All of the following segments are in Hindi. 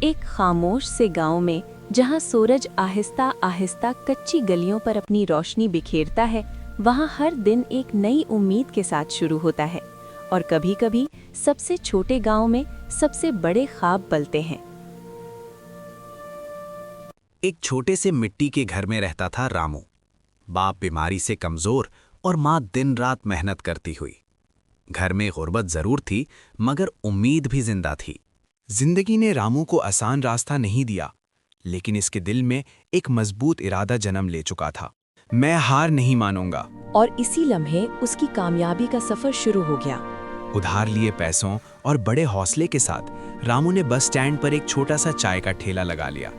एक खामोश से गांव में जहां सूरज आहिस्ता आहिस्ता कच्ची गलियों पर अपनी रोशनी बिखेरता है, वहां हर दिन एक नई उम्मीद के साथ शुरू होता है। और कभी-कभी सबसे छोटे गांव में सबसे बड़े ख्वाब पलते हैं। एक छोटे से मिट्टी के घर में रहता था रामू। बाप बीमारी से कमजोर और माँ दिन रात मेहनत करती हुई। घर में गुर्बत जरूर थी, मगर उम्मीद भी जिंदा थी। जिंदगी ने रामू को आसान रास्ता नहीं दिया, लेकिन इसके दिल में एक मजबूत इरादा जन्म ले चुका था। मैं हार नहीं मानूंगा। और इसी लम्हे उसकी कामयाबी का सफर शुरू हो गया। उधार लिए पैसों और बड़े हौसले के साथ रामू ने बस स्टैंड पर एक छोटा सा चाय का ठेला लगा लिया।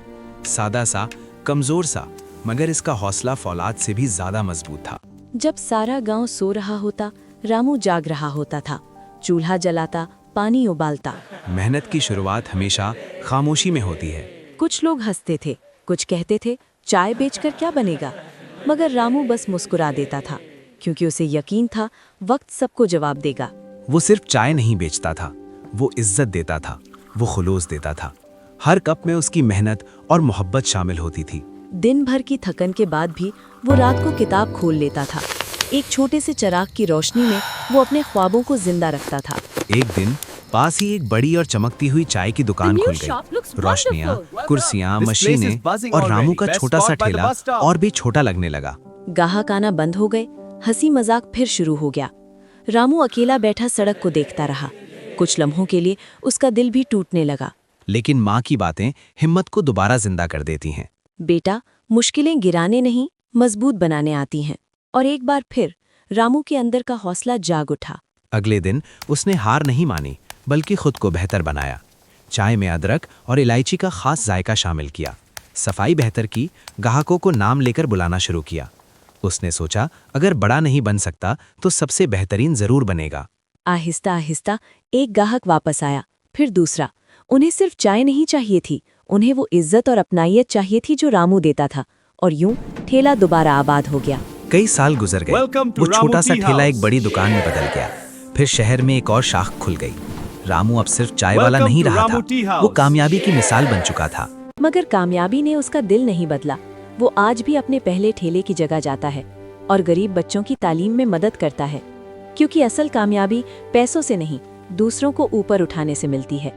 सादा सा, कमजोर सा, मगर इसका हौसला फौलाद से भी ज्यादा मजबूत था। जब सारा गांव सो रहा होता, रामू जाग रहा होता था। चूल्हा जलाता, पानी उबालता। मेहनत की शुरुआत हमेशा खामोशी में होती है। कुछ लोग हंसते थे, कुछ कहते थे चाय बेचकर क्या बनेगा, मगर रामू बस मुस्कुरा देता था, क्योंकि उसे यकीन था वक्त सबको जवाब देगा। वो सिर्फ चाय नहीं बेचता था, वो इज्जत देता था, वो खुलूस देता था। हर कप में उसकी मेहनत और मोहब्बत शामिल होती थी। दिन भर की थकन के बाद भी वो रात को किताब खोल लेता था। एक छोटे से चिराग की रोशनी में वो अपने ख्वाबों को जिंदा रखता था। एक दिन पास ही एक बड़ी और चमकती हुई चाय की दुकान खुल गई। रोशनियां, कुर्सियां, मशीनें और रामू का छोटा सा ठेला और भी छोटा लगने लगा। गाहक आना बंद हो गए, हंसी मजाक फिर शुरू हो गया। रामू अकेला बैठा सड़क को देखता रहा। कुछ लम्हों के लिए उसका दिल भी टूटने लगा। लेकिन माँ की बातें हिम्मत को दोबारा जिंदा कर देती हैं। बेटा, मुश्किलें गिराने नहीं, मजबूत बनाने आती हैं। और एक बार फिर रामू के अंदर का हौसला जाग उठा। अगले दिन उसने हार नहीं मानी, बल्कि खुद को बेहतर बनाया। चाय में अदरक और इलायची का खास जायका शामिल किया, सफाई बेहतर की, ग्राहकों को नाम लेकर बुलाना शुरू किया। उसने सोचा, अगर बड़ा नहीं बन सकता तो सबसे बेहतरीन जरूर बनेगा। आहिस्ता आहिस्ता एक ग्राहक वापस आया, फिर दूसरा। उन्हें सिर्फ चाय नहीं चाहिए थी, उन्हें वो इज्जत और अपनाइयत चाहिए थी जो रामू देता था। और यूं ठेला दोबारा आबाद हो गया। कई साल गुजर गए। वो छोटा सा ठेला एक बड़ी दुकान में बदल गया। फिर शहर में एक और शाख खुल गई। रामू अब सिर्फ चाय वाला नहीं रहा था, वो कामयाबी की मिसाल बन चुका था। मगर कामयाबी ने उसका दिल नहीं बदला। वो आज भी अपने पहले ठेले की जगह जाता है और गरीब बच्चों की तालीम में मदद करता है, क्योंकि असल कामयाबी पैसों से नहीं, दूसरों को ऊपर उठाने से मिलती है।